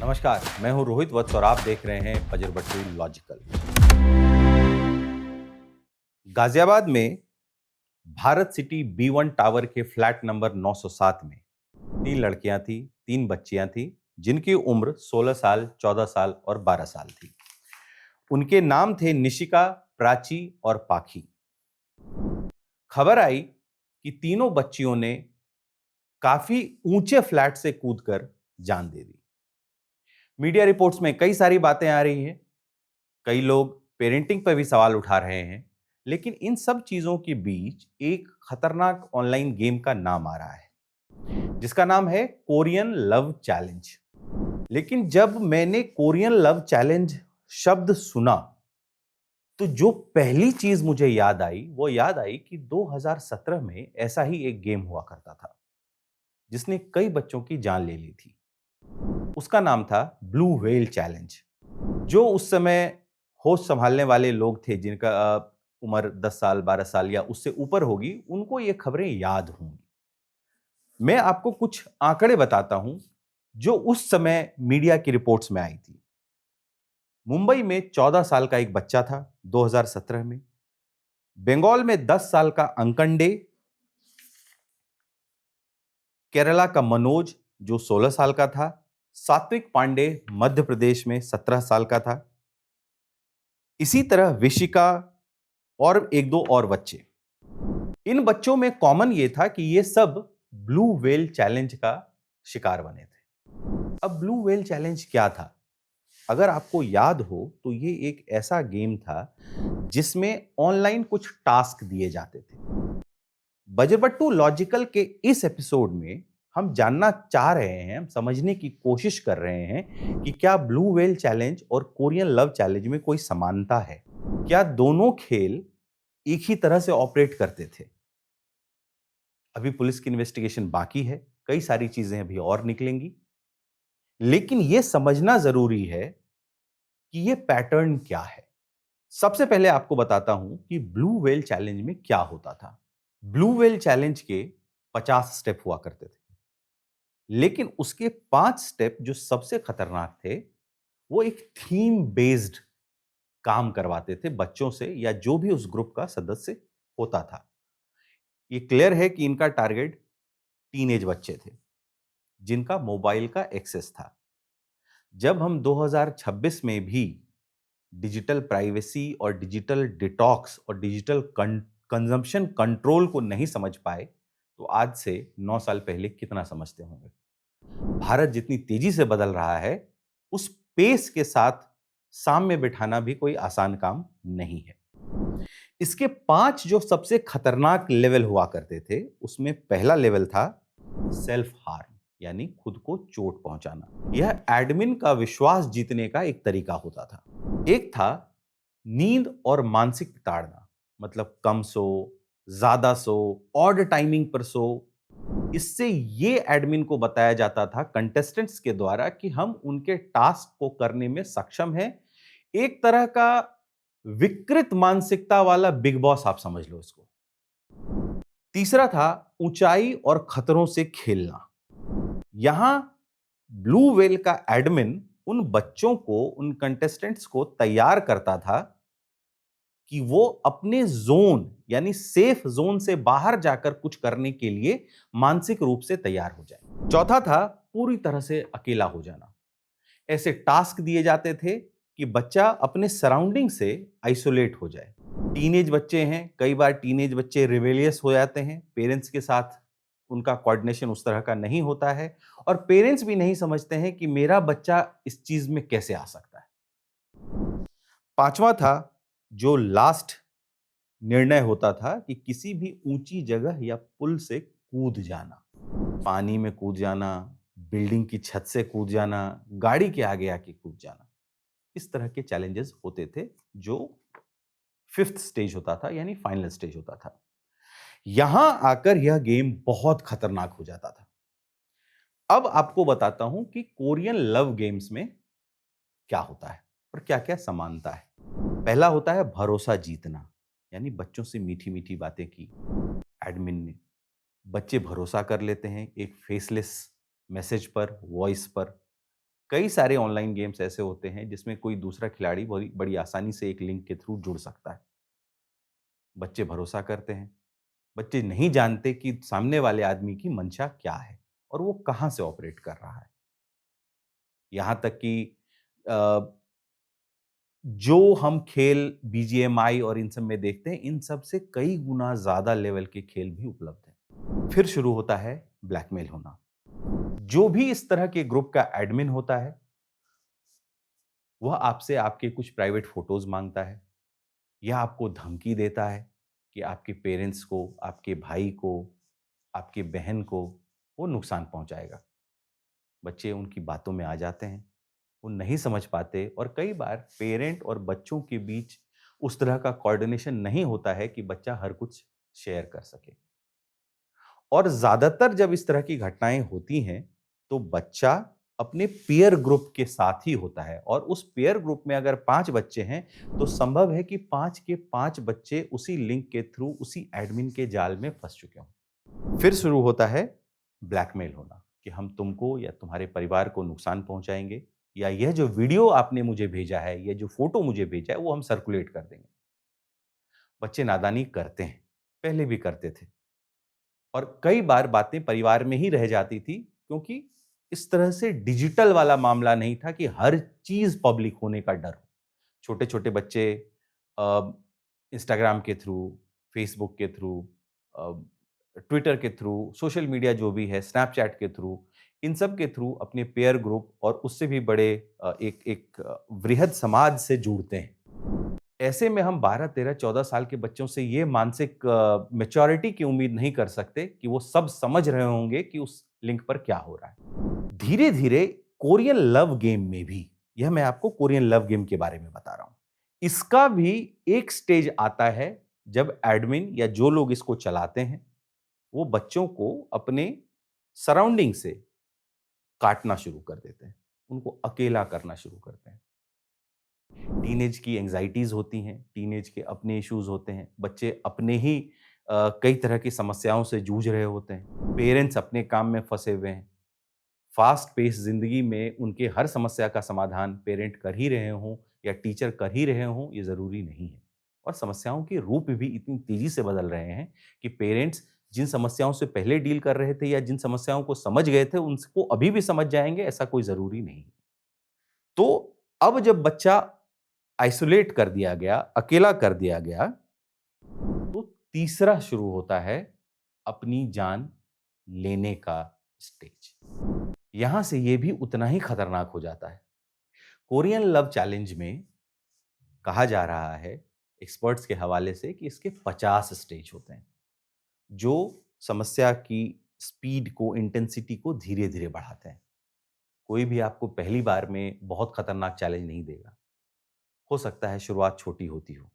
नमस्कार, मैं हूं रोहित वत्स और आप देख रहे हैं बजरबट्टू लॉजिकल। गाजियाबाद में भारत सिटी B1 टावर के फ्लैट नंबर 907 में 3 लड़कियां थी, 3 बच्चियां थी, जिनकी उम्र 16 साल, 14 साल और 12 साल थी। उनके नाम थे निशिका, प्राची और पाखी। खबर आई कि तीनों बच्चियों ने काफी ऊंचे फ्लैट से कूदकर जान दे दी। मीडिया रिपोर्ट्स में कई सारी बातें आ रही हैं। कई लोग पेरेंटिंग पर भी सवाल उठा रहे हैं, लेकिन इन सब चीजों के बीच एक खतरनाक ऑनलाइन गेम का नाम आ रहा है, जिसका नाम है कोरियन लव चैलेंज। लेकिन जब मैंने कोरियन लव चैलेंज शब्द सुना, तो जो पहली चीज मुझे याद आई वो याद आई कि 2017 में ऐसा ही एक गेम हुआ करता था, जिसने कई बच्चों की जान ले ली थी। उसका नाम था ब्लू व्हेल चैलेंज। जो उस समय होश संभालने वाले लोग थे, जिनका उम्र 10 साल, 12 साल या उससे ऊपर होगी, उनको ये खबरें याद होंगी। मैं आपको कुछ आंकड़े बताता हूं, जो उस समय मीडिया की रिपोर्ट्स में आई थी। मुंबई में 14 साल का एक बच्चा था 2017 में। बंगाल में 10 साल का अंकन डे। केरला का मनोज, जो 16 साल का था। सात्विक पांडे मध्य प्रदेश में 17 साल का था। इसी तरह विशिका और एक दो और बच्चे। इन बच्चों में कॉमन ये था कि ये सब ब्लू व्हेल चैलेंज का शिकार बने थे। अब ब्लू व्हेल चैलेंज क्या था? अगर आपको याद हो तो ये एक ऐसा गेम था जिसमें ऑनलाइन कुछ टास्क दिए जाते थे। बजरबट्टू लॉजिकल के इस एपिसोड में हम जानना चाह रहे हैं, हम समझने की कोशिश कर रहे हैं कि क्या ब्लू व्हेल चैलेंज और कोरियन लव चैलेंज में कोई समानता है? क्या दोनों खेल एक ही तरह से ऑपरेट करते थे? अभी पुलिस की इन्वेस्टिगेशन बाकी है, कई सारी चीजें अभी और निकलेंगी, लेकिन यह समझना जरूरी है कि यह पैटर्न क्या है। सबसे पहले आपको बताता हूं कि ब्लू व्हेल चैलेंज में क्या होता था। ब्लू व्हेल चैलेंज के 50 स्टेप हुआ करते थे, लेकिन उसके 5 स्टेप जो सबसे खतरनाक थे, वो एक थीम बेस्ड काम करवाते थे बच्चों से या जो भी उस ग्रुप का सदस्य होता था। ये क्लियर है कि इनका टारगेट टीनेज बच्चे थे, जिनका मोबाइल का एक्सेस था। जब हम 2026 में भी डिजिटल प्राइवेसी और डिजिटल डिटॉक्स और डिजिटल कंजम्पशन कंट्रोल को नहीं समझ पाए, तो आज से 9 साल पहले कितना समझते होंगे। भारत जितनी तेजी से बदल रहा है, उस पेस के साथ सामने बिठाना भी कोई आसान काम नहीं है। इसके 5 जो सबसे खतरनाक लेवल हुआ करते थे, उसमें पहला लेवल था सेल्फ हार्म, यानी खुद को चोट पहुंचाना। यह एडमिन का विश्वास जीतने का एक तरीका होता था। एक था नींद और मानसिक ताड़ना, मतलब कम सो, ज्यादा सो, ऑड टाइमिंग पर सो। इससे ये एडमिन को बताया जाता था कंटेस्टेंट्स के द्वारा कि हम उनके टास्क को करने में सक्षम हैं। एक तरह का विकृत मानसिकता वाला बिग बॉस आप समझ लो इसको। तीसरा था ऊंचाई और खतरों से खेलना। यहां ब्लू व्हेल का एडमिन उन बच्चों को, उन कंटेस्टेंट्स को तैयार करता था कि वो अपने जोन यानी सेफ जोन से बाहर जाकर कुछ करने के लिए मानसिक रूप से तैयार हो जाए। चौथा था पूरी तरह से अकेला हो जाना। ऐसे टास्क दिए जाते थे कि बच्चा अपने सराउंडिंग से आइसोलेट हो जाए। टीनेज बच्चे हैं, कई बार टीनेज बच्चे रिवेलियस हो जाते हैं, पेरेंट्स के साथ उनका कोऑर्डिनेशन उस तरह का नहीं होता है और पेरेंट्स भी नहीं समझते हैं कि मेरा बच्चा इस चीज में कैसे आ सकता है। पांचवा था जो लास्ट निर्णय होता था कि किसी भी ऊंची जगह या पुल से कूद जाना, पानी में कूद जाना, बिल्डिंग की छत से कूद जाना, गाड़ी के आगे आके कूद जाना। इस तरह के चैलेंजेस होते थे, जो 5th स्टेज होता था, यानी फाइनल स्टेज होता था। यहां आकर यह गेम बहुत खतरनाक हो जाता था। अब आपको बताता हूं कि कोरियन लव गेम्स में क्या होता है और क्या क्या समानता है। पहला होता है भरोसा जीतना, यानी बच्चों से मीठी मीठी बातें की एडमिन ने। बच्चे भरोसा कर लेते हैं एक फेसलेस मैसेज पर, वॉइस पर। कई सारे ऑनलाइन गेम्स ऐसे होते हैं जिसमें कोई दूसरा खिलाड़ी बड़ी बड़ी आसानी से एक लिंक के थ्रू जुड़ सकता है। बच्चे भरोसा करते हैं। बच्चे नहीं जानते कि सामने वाले आदमी की मंशा क्या है और वो कहाँ से ऑपरेट कर रहा है। यहाँ तक कि अ, जो हम खेल बीजीएमआई और इन सब में देखते हैं, इन सब से कई गुना ज़्यादा लेवल के खेल भी उपलब्ध हैं। फिर शुरू होता है ब्लैकमेल होना। जो भी इस तरह के ग्रुप का एडमिन होता है, वह आपसे आपके कुछ प्राइवेट फ़ोटोज़ माँगता है या आपको धमकी देता है कि आपके पेरेंट्स को, आपके भाई को, आपकी बहन को वो नुकसान पहुँचाएगा। बच्चे उनकी बातों में आ जाते हैं। वो नहीं समझ पाते और कई बार पेरेंट और बच्चों के बीच उस तरह का कोऑर्डिनेशन नहीं होता है कि बच्चा हर कुछ शेयर कर सके। और ज़्यादातर जब इस तरह की घटनाएँ होती हैं, तो बच्चा अपने पीयर ग्रुप के साथ ही होता है और उस पीयर ग्रुप में अगर 5 बच्चे हैं, तो संभव है कि 5 के 5 बच्चे उसी लिंक के थ्रू, उसी एडमिन के जाल में फँस चुके हों। फिर शुरू होता है ब्लैकमेल होना कि हम तुमको या तुम्हारे परिवार को नुकसान पहुँचाएँगे या यह जो वीडियो आपने मुझे भेजा है, ये जो फ़ोटो मुझे भेजा है, वो हम सर्कुलेट कर देंगे। बच्चे नादानी करते हैं, पहले भी करते थे। और कई बार बातें परिवार में ही रह जाती थी क्योंकि इस तरह से डिजिटल वाला मामला नहीं था कि हर चीज़ पब्लिक होने का डर हो। छोटे-छोटे बच्चे अ, इंस्टाग्राम के थ्रू, फेसबुक के थ्रू, अ, ट्विटर के थ्रू, सोशल मीडिया जो भी है, स्नैपचैट के थ्रू, इन सब के थ्रू अपने पीयर ग्रुप और उससे भी बड़े एक एक वृहद समाज से जुड़ते हैं। ऐसे में हम 12, 13, 14 साल के बच्चों से ये मानसिक मैच्योरिटी की उम्मीद नहीं कर सकते कि वो सब समझ रहे होंगे कि उस लिंक पर क्या हो रहा है। धीरे-धीरे कोरियन लव गेम में भी, यह मैं आपको कोरियन लव गेम के बारे में बता रहा हूँ। इसका भी एक स्टेज आता है जब एडमिन या जो लोग इसको चलाते हैं, वो बच्चों को अपने सराउंडिंग से काटना शुरू कर देते हैं। उनको अकेला करना शुरू करते हैं। टीनेज की एंग्जाइटीज़ होती हैं, टीनेज के अपने इश्यूज़ होते हैं, बच्चे अपने ही कई तरह की समस्याओं से जूझ रहे होते हैं, पेरेंट्स अपने काम में फँसे हुए हैं, फ़ास्ट पेस ज़िंदगी में उनके हर समस्या का समाधान पेरेंट कर ही रहे हों या टीचर कर ही रहे हों, ये ज़रूरी नहीं है। और समस्याओं के रूप भी इतनी तेज़ी से बदल रहे हैं कि पेरेंट्स जिन समस्याओं से पहले डील कर रहे थे या जिन समस्याओं को समझ गए थे, उनको अभी भी समझ जाएँगे, ऐसा कोई ज़रूरी नहीं है। तो अब जब बच्चा आइसोलेट कर दिया गया, अकेला कर दिया गया, तो तीसरा शुरू होता है अपनी जान लेने का स्टेज। यहां से ये भी उतना ही खतरनाक हो जाता है। कोरियन लव चैलेंज में कहा जा रहा है, एक्सपर्ट्स के हवाले से, कि इसके 50 स्टेज होते हैं, जो समस्या की स्पीड को, इंटेंसिटी को धीरे-धीरे बढ़ाते हैं। कोई भी आपको पहली बार में बहुत खतरनाक चैलेंज नहीं देगा। हो सकता है शुरुआत छोटी होती हो।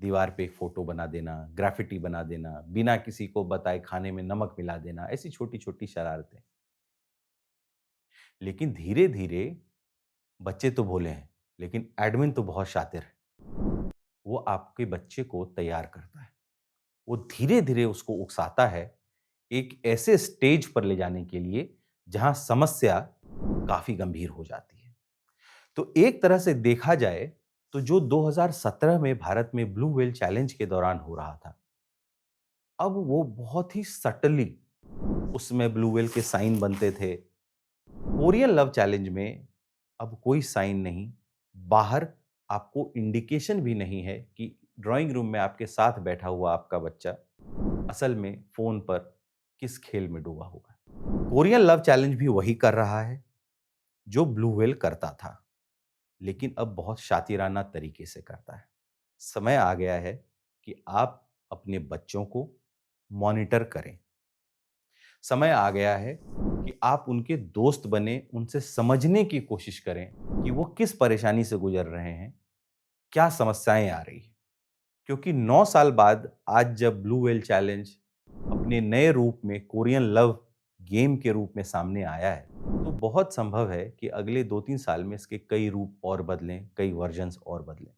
दीवार पे एक फ़ोटो बना देना, ग्राफ़िटी बना देना, बिना किसी को बताए खाने में नमक मिला देना, ऐसी छोटी-छोटी शरारतें। लेकिन धीरे-धीरे बच्चे तो भोले हैं, लेकिन एडमिन तो बहुत शातिर है। वो आपके बच्चे को तैयार करता है। वो धीरे-धीरे उसको उकसाता है, एक ऐसे स्टेज पर ले जाने के लिए, जहाँ समस्या काफ़ी गंभीर हो जाती है। तो एक तरह से देखा जाए, तो जो 2017 में भारत में ब्लू व्हेल चैलेंज के दौरान हो रहा था, अब वो बहुत ही सटली उसमें ब्लू व्हेल के साइन बनते थे। कोरियन लव चैलेंज में अब कोई साइन नहीं, बाहर आपको इंडिकेशन भी नहीं है कि ड्राइंग रूम में आपके साथ बैठा हुआ आपका बच्चा असल में फ़ोन पर किस खेल में डूबा हुआ है। कोरियन लव चैलेंज भी वही कर रहा है, जो ब्लू व्हेल करता था, लेकिन अब बहुत शातिराना तरीके से करता है। समय आ गया है कि आप अपने बच्चों को मॉनिटर करें। समय आ गया है कि आप उनके दोस्त बने, उनसे समझने की कोशिश करें कि वो किस परेशानी से गुज़र रहे हैं, क्या समस्याएँ आ रही हैं। क्योंकि 9 साल बाद आज जब ब्लू व्हेल चैलेंज अपने नए रूप में कोरियन लव गेम के रूप में सामने आया है, तो बहुत संभव है कि अगले 2-3 साल में इसके कई रूप और बदलें, कई वर्जन्स और बदलें।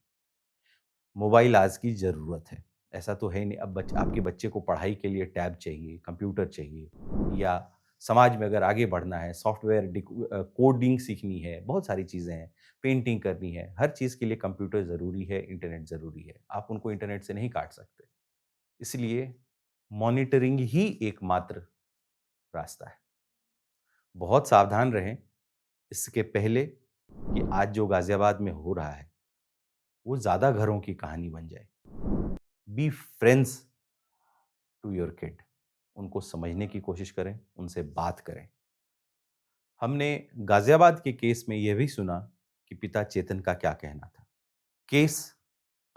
मोबाइल आज की ज़रूरत है। ऐसा तो है ही नहीं, अब आपके बच्चे को पढ़ाई के लिए टैब चाहिए, कंप्यूटर चाहिए या समाज में अगर आगे बढ़ना है, सॉफ्टवेयर कोडिंग सीखनी है, बहुत सारी चीज़ें हैं, पेंटिंग करनी है, हर चीज़ के लिए कंप्यूटर ज़रूरी है, इंटरनेट ज़रूरी है। आप उनको इंटरनेट से नहीं काट सकते। इसलिए मॉनिटरिंग ही एकमात्र रास्ता है। बहुत सावधान रहें इसके पहले कि आज जो गाज़ियाबाद में हो रहा है, वो ज़्यादा घरों की कहानी बन जाए। Be friends to your kid. उनको समझने की कोशिश करें, उनसे बात करें। हमने गाज़ियाबाद के केस में यह भी सुना कि पिता चेतन का क्या कहना था। केस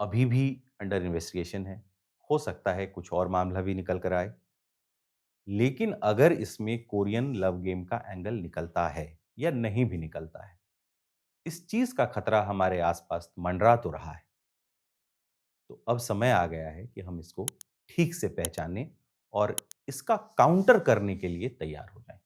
अभी भी अंडर इन्वेस्टिगेशन है। हो सकता है कुछ और मामला भी निकल कर आए। लेकिन अगर इसमें कोरियन लव गेम का एंगल निकलता है या नहीं भी निकलता है, इस चीज़ का खतरा हमारे आसपास मंडरा तो रहा है। तो अब समय आ गया है कि हम इसको ठीक से पहचानें और इसका काउंटर करने के लिए तैयार हो जाएं।